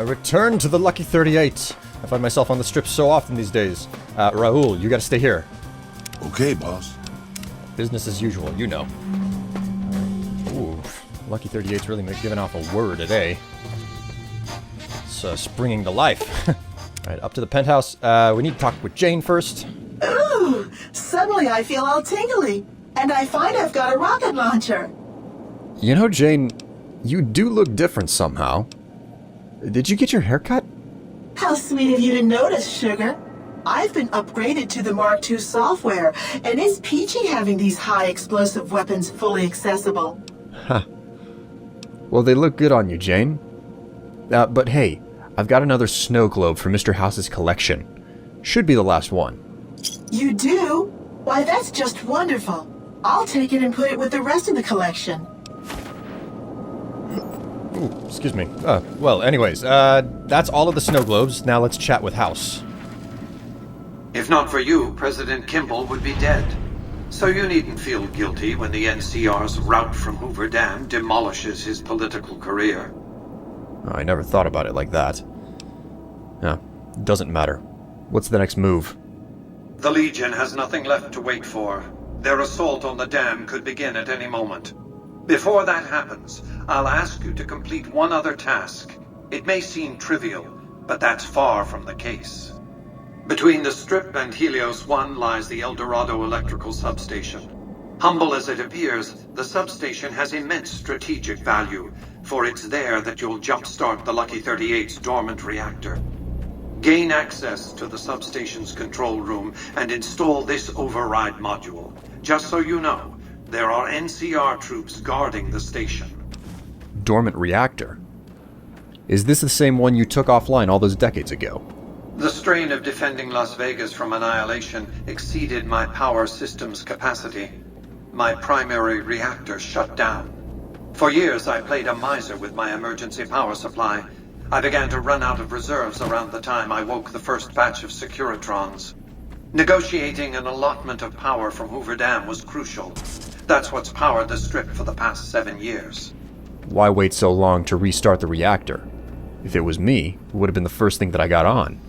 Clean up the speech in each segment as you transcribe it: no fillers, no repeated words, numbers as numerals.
A return to the Lucky 38. I find myself on the strip so often these days. Raul, you gotta stay here. Okay, boss. Business as usual, you know. Ooh, Lucky 38's really giving off a word today. It's springing to life. Alright, up to the penthouse. We need to talk with Jane first. Ooh, suddenly I feel all tingly. And I find I've got a rocket launcher. You know, Jane, you do look different somehow. Did you get your hair cut? How sweet of you to notice, sugar. I've been upgraded to the Mark II software, and it's peachy having these high explosive weapons fully accessible. Huh. Well, they look good on you, Jane. But hey, I've got another snow globe for Mr. House's collection. Should be the last one. You do? Why, that's just wonderful. I'll take it and put it with the rest of the collection. Ooh, excuse me. Well, anyways, that's all of the snow globes. Now let's chat with House. If not for you, President Kimball would be dead. So you needn't feel guilty when the NCR's rout from Hoover Dam demolishes his political career. I never thought about it like that. Yeah, doesn't matter. What's the next move? The Legion has nothing left to wait for. Their assault on the dam could begin at any moment. Before that happens, I'll ask you to complete one other task. It may seem trivial, but that's far from the case. Between the Strip and Helios 1 lies the El Dorado electrical substation. Humble as it appears, the substation has immense strategic value, for it's there that you'll jumpstart the Lucky 38's dormant reactor. Gain access to the substation's control room and install this override module. Just so you know, there are NCR troops guarding the station. Dormant reactor? Is this the same one you took offline all those decades ago? The strain of defending Las Vegas from annihilation exceeded my power system's capacity. My primary reactor shut down. For years, I played a miser with my emergency power supply. I began to run out of reserves around the time I woke the first batch of Securitrons. Negotiating an allotment of power from Hoover Dam was crucial. That's what's powered the Strip for the past 7 years. Why wait so long to restart the reactor? If it was me, it would have been the first thing that I got on.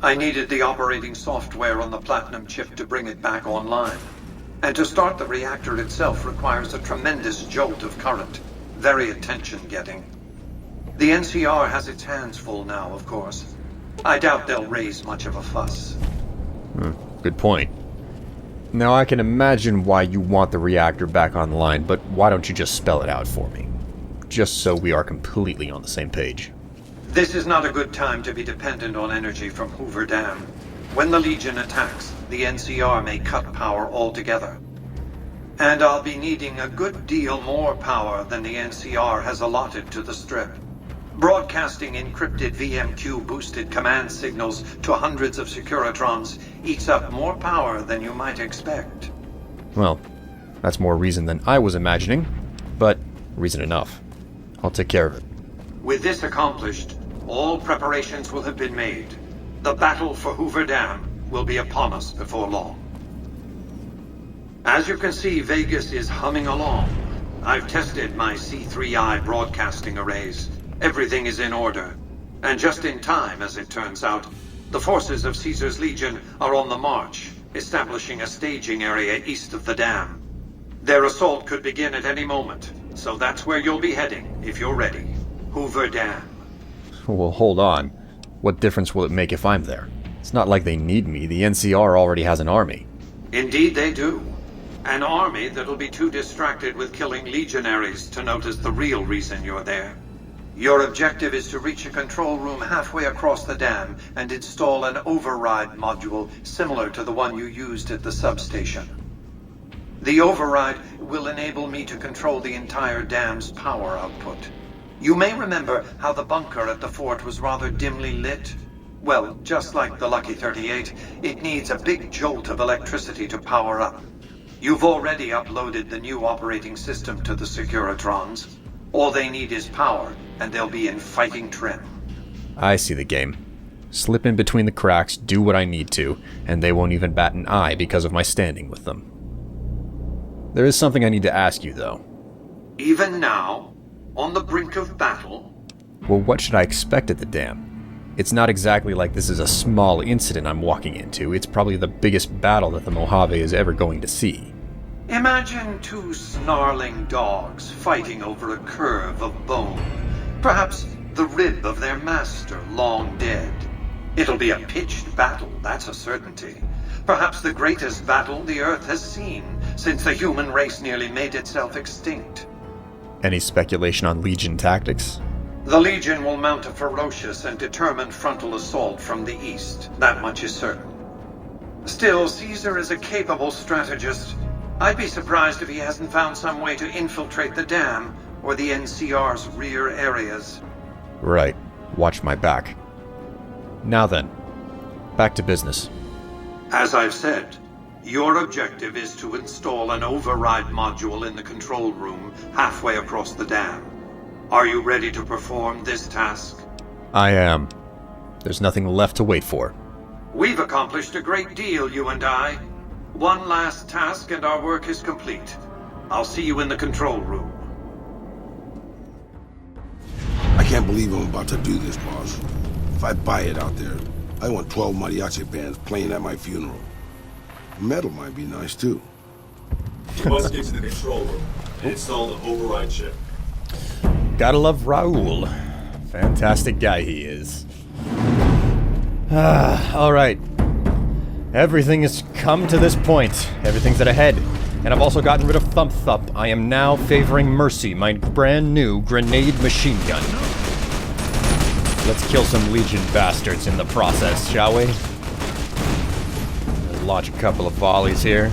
I needed the operating software on the Platinum chip to bring it back online. And to start the reactor itself requires a tremendous jolt of current. Very attention-getting. The NCR has its hands full now, of course. I doubt they'll raise much of a fuss. Good point. Now I can imagine why you want the reactor back online, but why don't you just spell it out for me? Just so we are completely on the same page. This is not a good time to be dependent on energy from Hoover Dam. When the Legion attacks, the NCR may cut power altogether. And I'll be needing a good deal more power than the NCR has allotted to the Strip. Broadcasting encrypted VMQ-boosted command signals to hundreds of Securitrons eats up more power than you might expect. Well, that's more reason than I was imagining, but reason enough. I'll take care of it. With this accomplished, all preparations will have been made. The battle for Hoover Dam will be upon us before long. As you can see, Vegas is humming along. I've tested my C3I broadcasting arrays. Everything is in order. And just in time, as it turns out, the forces of Caesar's Legion are on the march, establishing a staging area east of the dam. Their assault could begin at any moment, so that's where you'll be heading, if you're ready. Hoover Dam. Well, hold on. What difference will it make if I'm there? It's not like they need me. The NCR already has an army. Indeed they do. An army that'll be too distracted with killing legionaries to notice the real reason you're there. Your objective is to reach a control room halfway across the dam and install an override module similar to the one you used at the substation. The override will enable me to control the entire dam's power output. You may remember how the bunker at the fort was rather dimly lit. Well, just like the Lucky 38, it needs a big jolt of electricity to power up. You've already uploaded the new operating system to the Securitrons. All they need is power, and they'll be in fighting trim. I see the game. Slip in between the cracks, do what I need to, and they won't even bat an eye because of my standing with them. There is something I need to ask you, though. Even now, on the brink of battle, Well, what should I expect at the dam? It's not exactly like this is a small incident I'm walking into. It's probably the biggest battle that the Mojave is ever going to see. Imagine two snarling dogs fighting over a curve of bone. Perhaps the rib of their master, long dead. It'll be a pitched battle, that's a certainty. Perhaps the greatest battle the Earth has seen since the human race nearly made itself extinct. Any speculation on Legion tactics? The Legion will mount a ferocious and determined frontal assault from the east. That much is certain. Still, Caesar is a capable strategist. I'd be surprised if he hasn't found some way to infiltrate the dam or the NCR's rear areas. Right. Watch my back. Now then, back to business. As I've said, your objective is to install an override module in the control room halfway across the dam. Are you ready to perform this task? I am. There's nothing left to wait for. We've accomplished a great deal, you and I. One last task and our work is complete. I'll see you in the control room. I can't believe I'm about to do this, boss. If I buy it out there, I want 12 mariachi bands playing at my funeral. Metal might be nice, too. You must get to the control room and install the override chip. Gotta love Raoul. Fantastic guy he is. Alright. Everything has come to this point. Everything's at a head. And I've also gotten rid of Thump Thump. I am now favoring Mercy, my brand new grenade machine gun. Let's kill some Legion bastards in the process, shall we? Launch a couple of volleys here.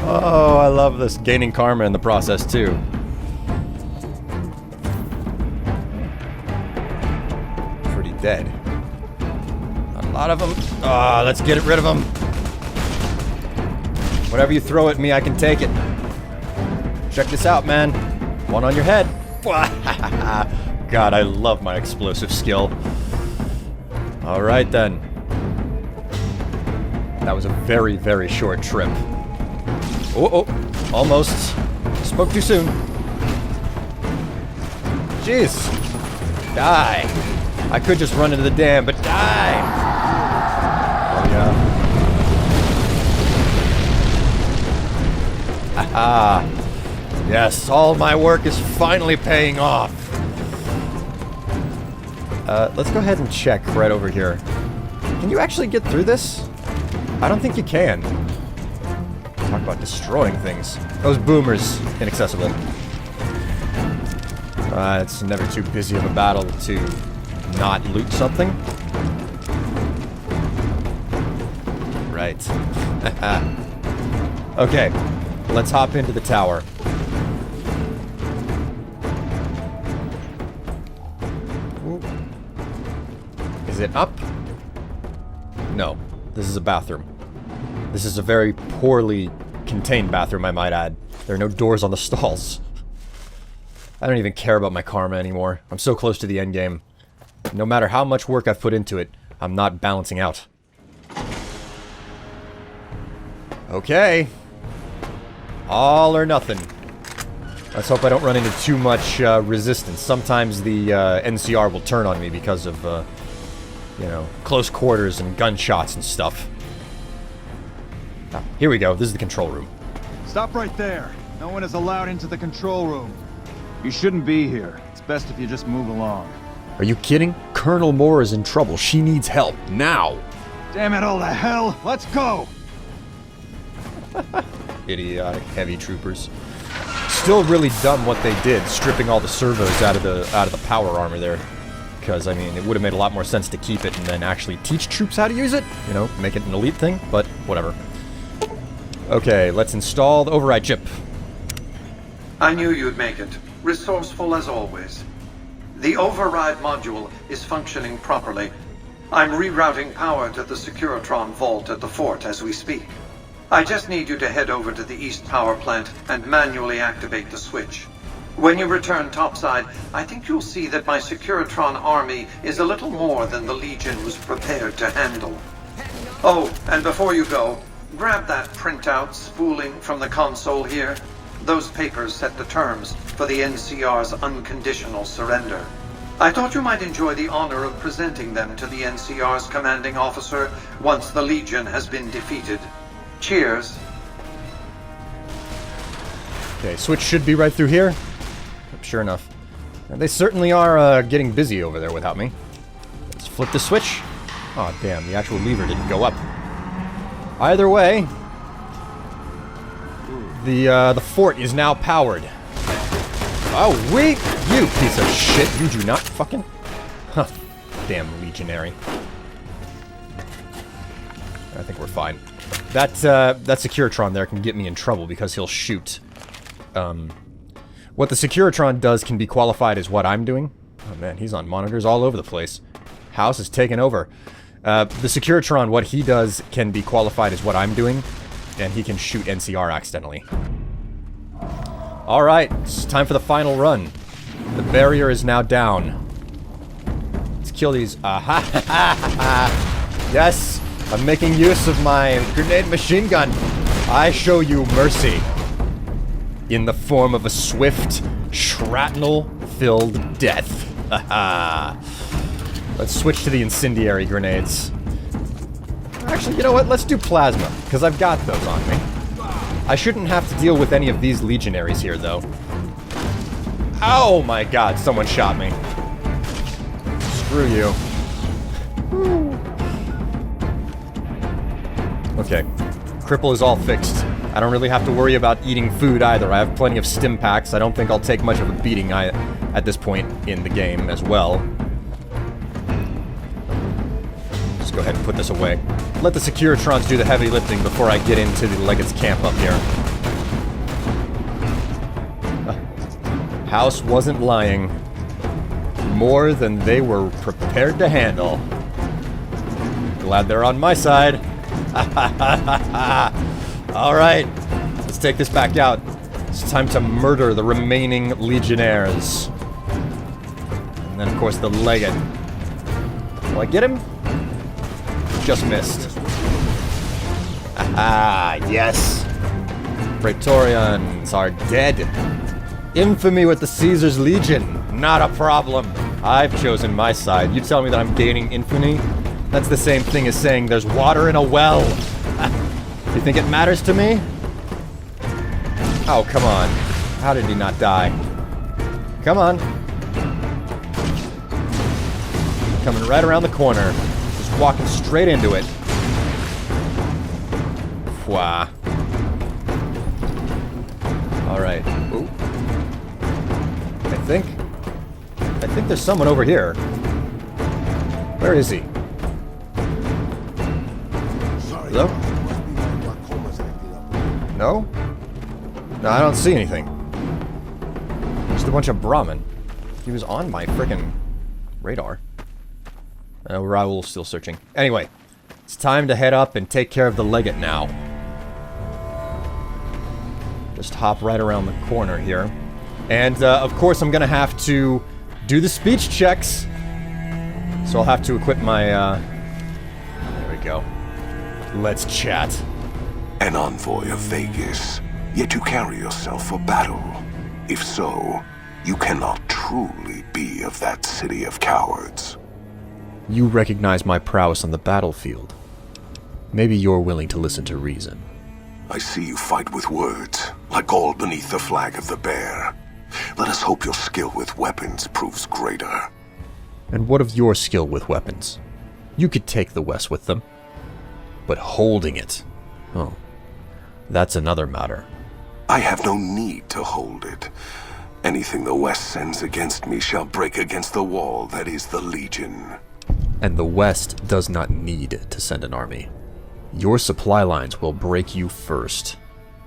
Oh, I love this. Gaining karma in the process, too. Pretty dead. Not a lot of them. Ah, let's get rid of them. Whatever you throw at me, I can take it. Check this out, man. One on your head. God, I love my explosive skill. Alright then. That was a very, very short trip. Oh, almost. Spoke too soon. Jeez. Die. I could just run into the dam, but die. Oh, yeah. Haha. Yes, all my work is finally paying off. Let's go ahead and check right over here. Can you actually get through this? I don't think you can. Talk about destroying things. Those boomers, inaccessible. It's never too busy of a battle to not loot something. Right. Okay, let's hop into the tower. Ooh. Is it up? No, this is a bathroom. This is a very poorly contained bathroom, I might add. There are no doors on the stalls. I don't even care about my karma anymore. I'm so close to the end game. No matter how much work I've put into it, I'm not balancing out. Okay. All or nothing. Let's hope I don't run into too much resistance. Sometimes the NCR will turn on me because of, you know, close quarters and gunshots and stuff. Ah, here we go. This is the control room. Stop right there. No one is allowed into the control room. You shouldn't be here. It's best if you just move along. Are you kidding? Colonel Moore is in trouble. She needs help. Now! Damn it all to hell! Let's go! Idiotic heavy troopers. Still really dumb what they did, stripping all the servos out of the power armor there. Because, I mean, it would have made a lot more sense to keep it and then actually teach troops how to use it. You know, make it an elite thing, but whatever. Okay, let's install the override chip. I knew you'd make it. Resourceful as always. The override module is functioning properly. I'm rerouting power to the Securitron vault at the fort as we speak. I just need you to head over to the east power plant and manually activate the switch. When you return topside, I think you'll see that my Securitron army is a little more than the Legion was prepared to handle. Oh, and before you go, grab that printout spooling from the console here. Those papers set the terms, for the NCR's unconditional surrender. I thought you might enjoy the honor of presenting them to the NCR's commanding officer once the Legion has been defeated. Cheers. Okay, switch should be right through here. Sure enough. They certainly are getting busy over there without me. Let's flip the switch. Oh, damn, the actual lever didn't go up. Either way, the fort is now powered. Oh, wait! You piece of shit! You do not fucking... Huh. Damn legionary. I think we're fine. That Securitron there can get me in trouble because he'll shoot. What the Securitron does can be qualified as what I'm doing. Oh man, he's on monitors all over the place. House is taken over. The Securitron, what he does can be qualified as what I'm doing, and he can shoot NCR accidentally. Alright, it's time for the final run. The barrier is now down. Let's kill these. Yes, I'm making use of my grenade machine gun. I show you mercy. In the form of a swift, shrapnel-filled death. Let's switch to the incendiary grenades. Actually, you know what? Let's do plasma, because I've got those on me. I shouldn't have to deal with any of these legionaries here, though. Oh my god, someone shot me. Screw you. Okay. Cripple is all fixed. I don't really have to worry about eating food either. I have plenty of stim packs. I don't think I'll take much of a beating at this point in the game as well. Just go ahead and put this away. Let the Securitrons do the heavy lifting before I get into the Legate's camp up here. House wasn't lying. More than they were prepared to handle. Glad they're on my side. Alright, let's take this back out. It's time to murder the remaining Legionnaires. And then, of course, the Legate. Will I get him? Just missed. Yes! Praetorians are dead. Infamy with the Caesar's Legion. Not a problem. I've chosen my side. You tell me that I'm gaining infamy? That's the same thing as saying there's water in a well. You think it matters to me? Oh, come on. How did he not die? Come on. Coming right around the corner. Just walking straight into it. Wow. Alright. Ooh. I think there's someone over here. Where is he? Hello? No? No, I don't see anything. Just a bunch of Brahmin. He was on my frickin' radar. Raoul's still searching. Anyway, it's time to head up and take care of the Legate now. Just hop right around the corner here. And, of course, I'm gonna have to do the speech checks. So I'll have to equip my, there we go. Let's chat. An envoy of Vegas, yet you carry yourself for battle. If so, you cannot truly be of that city of cowards. You recognize my prowess on the battlefield. Maybe you're willing to listen to reason. I see you fight with words, like all beneath the flag of the bear. Let us hope your skill with weapons proves greater. And what of your skill with weapons? You could take the West with them. But holding it... oh. That's another matter. I have no need to hold it. Anything the West sends against me shall break against the wall that is the Legion. And the West does not need to send an army. Your supply lines will break you first.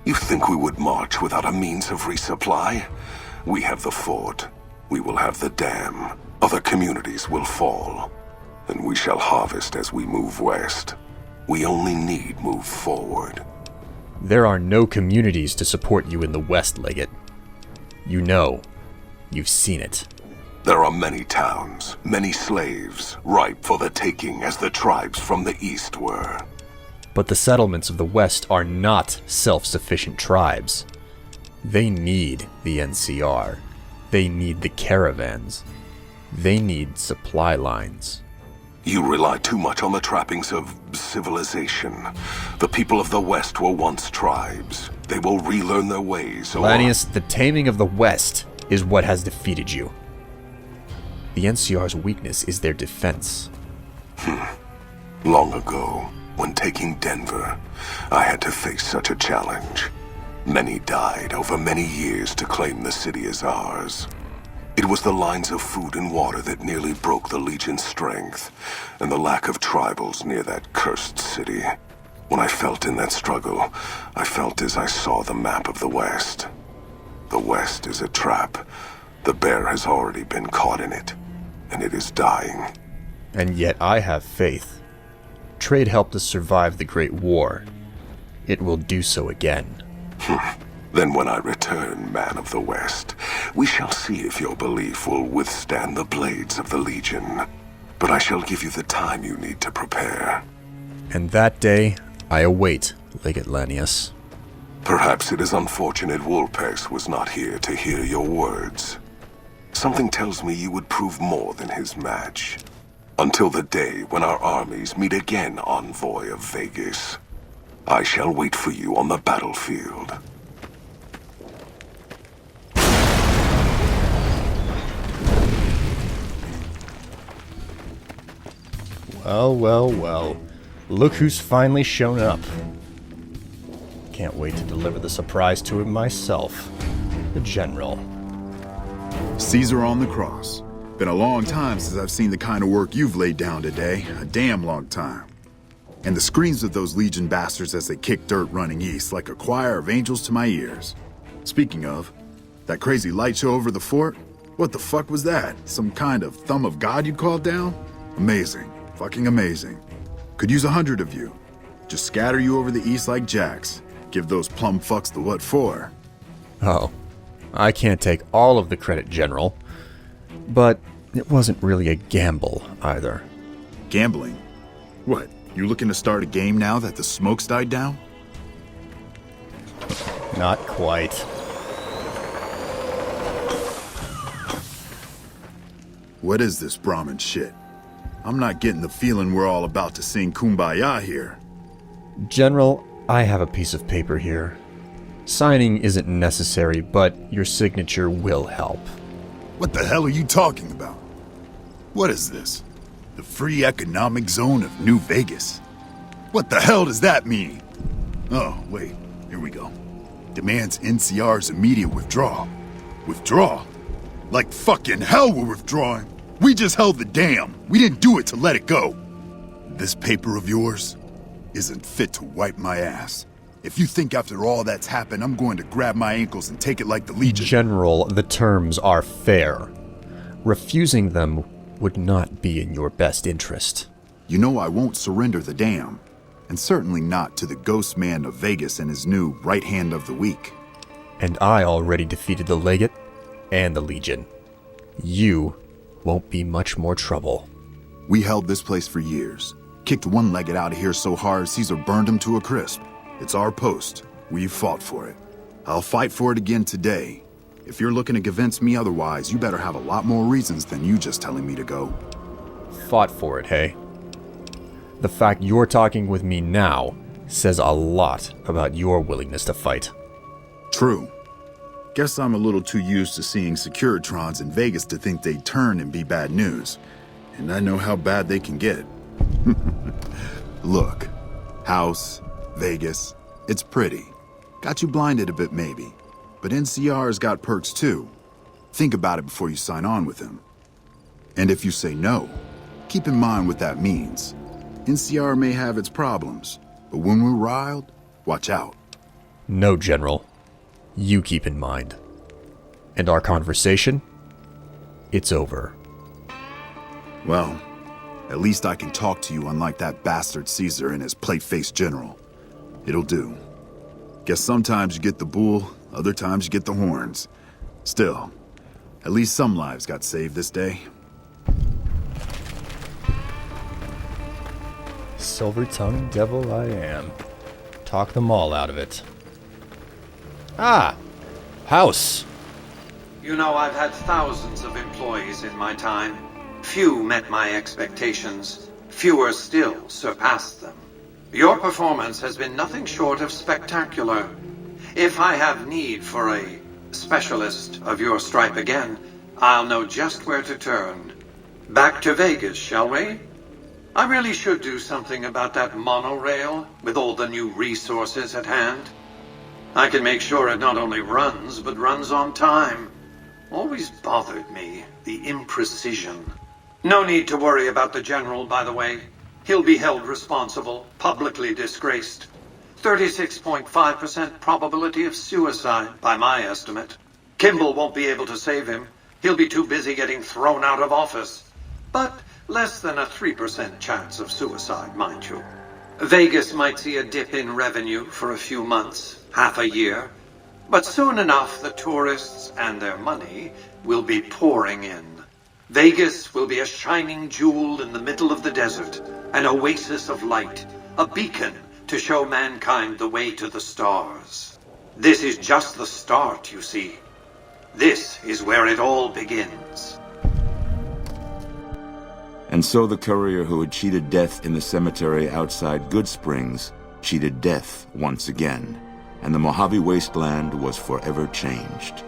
You think we would march without a means of resupply? We have the fort. We will have the dam. Other communities will fall. And we shall harvest as we move west. We only need move forward. There are no communities to support you in the West, Legate. You know. You've seen it. There are many towns, many slaves, ripe for the taking as the tribes from the east were. But the settlements of the West are not self-sufficient tribes. They need the NCR. They need the caravans. They need supply lines. You rely too much on the trappings of civilization. The people of the West were once tribes. They will relearn their ways, or... Lanius, the taming of the West is what has defeated you. The NCR's weakness is their defense. Long ago, when taking Denver, I had to face such a challenge. Many died over many years to claim the city as ours. It was the lines of food and water that nearly broke the Legion's strength, and the lack of tribals near that cursed city. When I felt in that struggle, I felt as I saw the map of the West. The West is a trap. The bear has already been caught in it, and it is dying. And yet I have faith. Trade helped us survive the Great War. It will do so again. Then when I return, man of the West, we shall see if your belief will withstand the blades of the Legion. But I shall give you the time you need to prepare. And that day, I await Legate Lanius. Perhaps it is unfortunate Wolpex was not here to hear your words. Something tells me you would prove more than his match. Until the day when our armies meet again, envoy of Vegas. I shall wait for you on the battlefield. Well, well, well. Look who's finally shown up. Can't wait to deliver the surprise to him myself. The General. Caesar on the cross. Been a long time since I've seen the kind of work you've laid down today. A damn long time. And the screams of those Legion bastards as they kick dirt running east like a choir of angels to my ears. Speaking of, that crazy light show over the fort? What the fuck was that? Some kind of thumb of God you called down? Amazing. Fucking amazing. Could use 100 of you. Just scatter you over the east like jacks. Give those plum fucks the what for. Oh, I can't take all of the credit, General. But it wasn't really a gamble, either. Gambling? What, you looking to start a game now that the smoke's died down? Not quite. What is this Brahmin shit? I'm not getting the feeling we're all about to sing Kumbaya here. General, I have a piece of paper here. Signing isn't necessary, but your signature will help. What the hell are you talking about? What is this? The free economic zone of New Vegas? What the hell does that mean? Oh, wait, here we go. Demands NCR's immediate withdrawal. Withdraw? Like fucking hell we're withdrawing. We just held the dam. We didn't do it to let it go. This paper of yours isn't fit to wipe my ass. If you think after all that's happened, I'm going to grab my ankles and take it like the Legion. General, the terms are fair. Refusing them would not be in your best interest. You know I won't surrender the dam. And certainly not to the ghost man of Vegas and his new right hand of the week. And I already defeated the Legate and the Legion. You won't be much more trouble. We held this place for years. Kicked one Legate out of here so hard Caesar burned him to a crisp. It's our post. We've fought for it. I'll fight for it again today. If you're looking to convince me otherwise, you better have a lot more reasons than you just telling me to go. Fought for it, hey? The fact you're talking with me now says a lot about your willingness to fight. True. Guess I'm a little too used to seeing Securitrons in Vegas to think they'd turn and be bad news. And I know how bad they can get. Look, house, Vegas, it's pretty. Got you blinded a bit maybe. But NCR's got perks too. Think about it before you sign on with him. And if you say no, keep in mind what that means. NCR may have its problems, but when we're riled, watch out. No, General. You keep in mind. And our conversation? It's over. Well, at least I can talk to you unlike that bastard Caesar and his plate-faced general. It'll do. Guess sometimes you get the bull, other times you get the horns. Still, at least some lives got saved this day. Silver-tongued devil I am. Talk them all out of it. Ah! House. You know, I've had thousands of employees in my time. Few met my expectations. Fewer still surpassed them. Your performance has been nothing short of spectacular. If I have need for a specialist of your stripe again, I'll know just where to turn. Back to Vegas, shall we? I really should do something about that monorail with all the new resources at hand. I can make sure it not only runs, but runs on time. Always bothered me, the imprecision. No need to worry about the General, by the way. He'll be held responsible, publicly disgraced. 36.5% probability of suicide, by my estimate. Kimball won't be able to save him. He'll be too busy getting thrown out of office. But less than a 3% chance of suicide, mind you. Vegas might see a dip in revenue for a few months, half a year. But soon enough, the tourists and their money will be pouring in. Vegas will be a shining jewel in the middle of the desert, an oasis of light, a beacon to show mankind the way to the stars. This is just the start, you see. This is where it all begins. And so the courier who had cheated death in the cemetery outside Good Springs cheated death once again, and the Mojave wasteland was forever changed.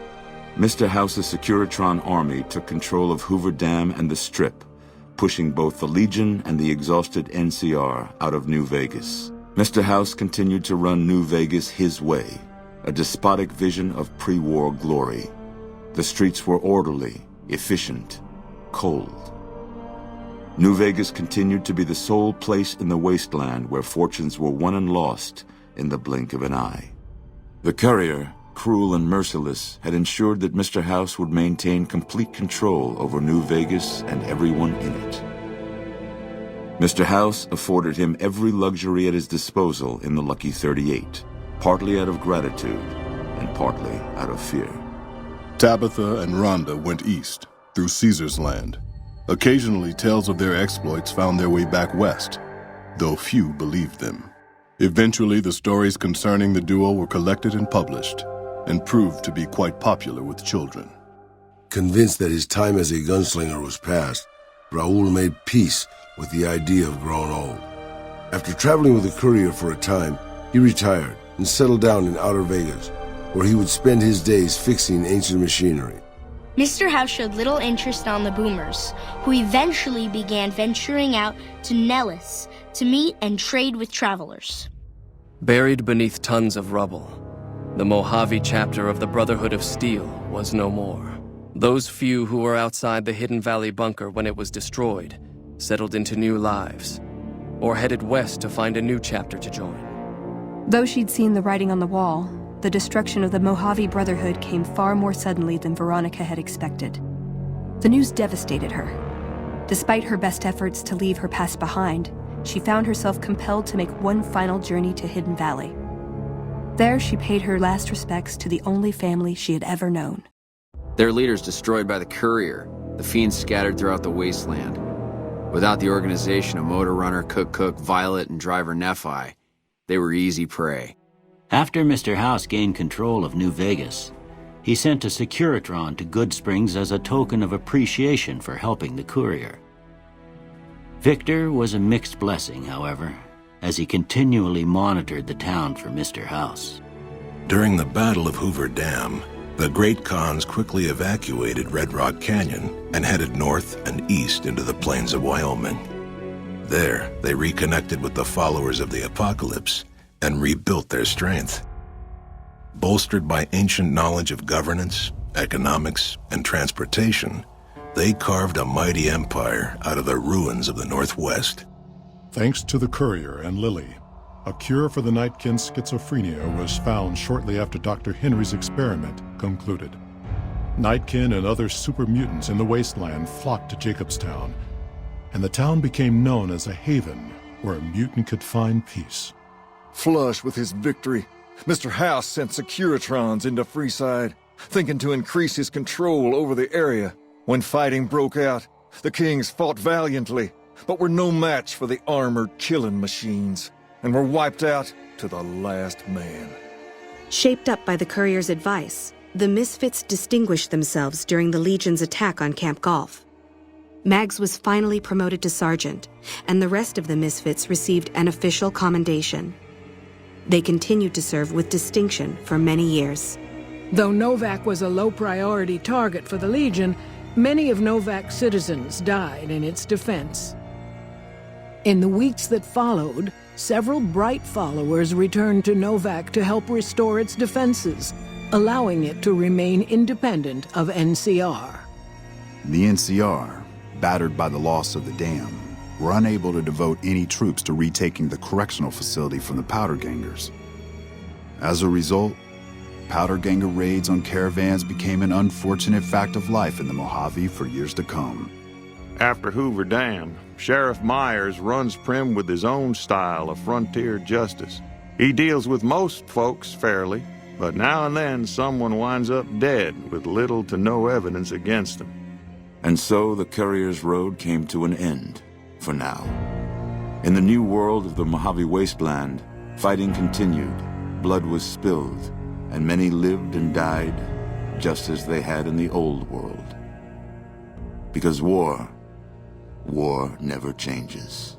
Mr. House's Securitron army took control of Hoover Dam and the Strip, pushing both the Legion and the exhausted NCR out of New Vegas. Mr. House continued to run New Vegas his way, a despotic vision of pre-war glory. The streets were orderly, efficient, cold. New Vegas continued to be the sole place in the wasteland where fortunes were won and lost in the blink of an eye. The courier, cruel and merciless, had ensured that Mr. House would maintain complete control over New Vegas and everyone in it. Mr. House afforded him every luxury at his disposal in the Lucky 38, partly out of gratitude and partly out of fear. Tabitha and Rhonda went east, through Caesar's land. Occasionally, tales of their exploits found their way back west, though few believed them. Eventually, the stories concerning the duo were collected and published, and proved to be quite popular with children. Convinced that his time as a gunslinger was past, Raul made peace with the idea of growing old. After traveling with the courier for a time, he retired and settled down in outer Vegas, where he would spend his days fixing ancient machinery. Mr. House showed little interest on the boomers, who eventually began venturing out to Nellis to meet and trade with travelers. Buried beneath tons of rubble, the Mojave chapter of the Brotherhood of Steel was no more. Those few who were outside the Hidden Valley bunker when it was destroyed settled into new lives, or headed west to find a new chapter to join. Though she'd seen the writing on the wall, the destruction of the Mojave Brotherhood came far more suddenly than Veronica had expected. The news devastated her. Despite her best efforts to leave her past behind, she found herself compelled to make one final journey to Hidden Valley. There, she paid her last respects to the only family she had ever known. Their leaders destroyed by the courier, the fiends scattered throughout the wasteland. Without the organization of Motor Runner, Cook, Violet, and Driver Nephi, they were easy prey. After Mr. House gained control of New Vegas, he sent a Securitron to Good Springs as a token of appreciation for helping the courier. Victor was a mixed blessing, however, as he continually monitored the town for Mr. House. During the Battle of Hoover Dam, the Great Khans quickly evacuated Red Rock Canyon and headed north and east into the plains of Wyoming. There, they reconnected with the followers of the Apocalypse and rebuilt their strength. Bolstered by ancient knowledge of governance, economics, and transportation, they carved a mighty empire out of the ruins of the Northwest. Thanks to the courier and Lily, a cure for the Nightkin's schizophrenia was found shortly after Dr. Henry's experiment concluded. Nightkin and other super mutants in the wasteland flocked to Jacobstown, and the town became known as a haven where a mutant could find peace. Flush with his victory, Mr. House sent Securitrons into Freeside, thinking to increase his control over the area. When fighting broke out, the Kings fought valiantly, but were no match for the armored killing machines, and were wiped out to the last man. Shaped up by the courier's advice, The Misfits distinguished themselves during the Legion's attack on Camp Golf. Mags was finally promoted to sergeant, and the rest of the Misfits received an official commendation. They continued to serve with distinction for many years. Though Novak was a low-priority target for the Legion, many of Novak's citizens died in its defense. In the weeks that followed, several bright followers returned to Novak to help restore its defenses, allowing it to remain independent of NCR. The NCR, battered by the loss of the dam, were unable to devote any troops to retaking the correctional facility from the Powder Gangers. As a result, Powder Ganger raids on caravans became an unfortunate fact of life in the Mojave for years to come. After Hoover Dam, Sheriff Myers runs Prim with his own style of frontier justice. He deals with most folks fairly, but now and then someone winds up dead with little to no evidence against them. And so the Courier's Road came to an end, for now. In the new world of the Mojave Wasteland, fighting continued, blood was spilled, and many lived and died just as they had in the old world. Because war never changes.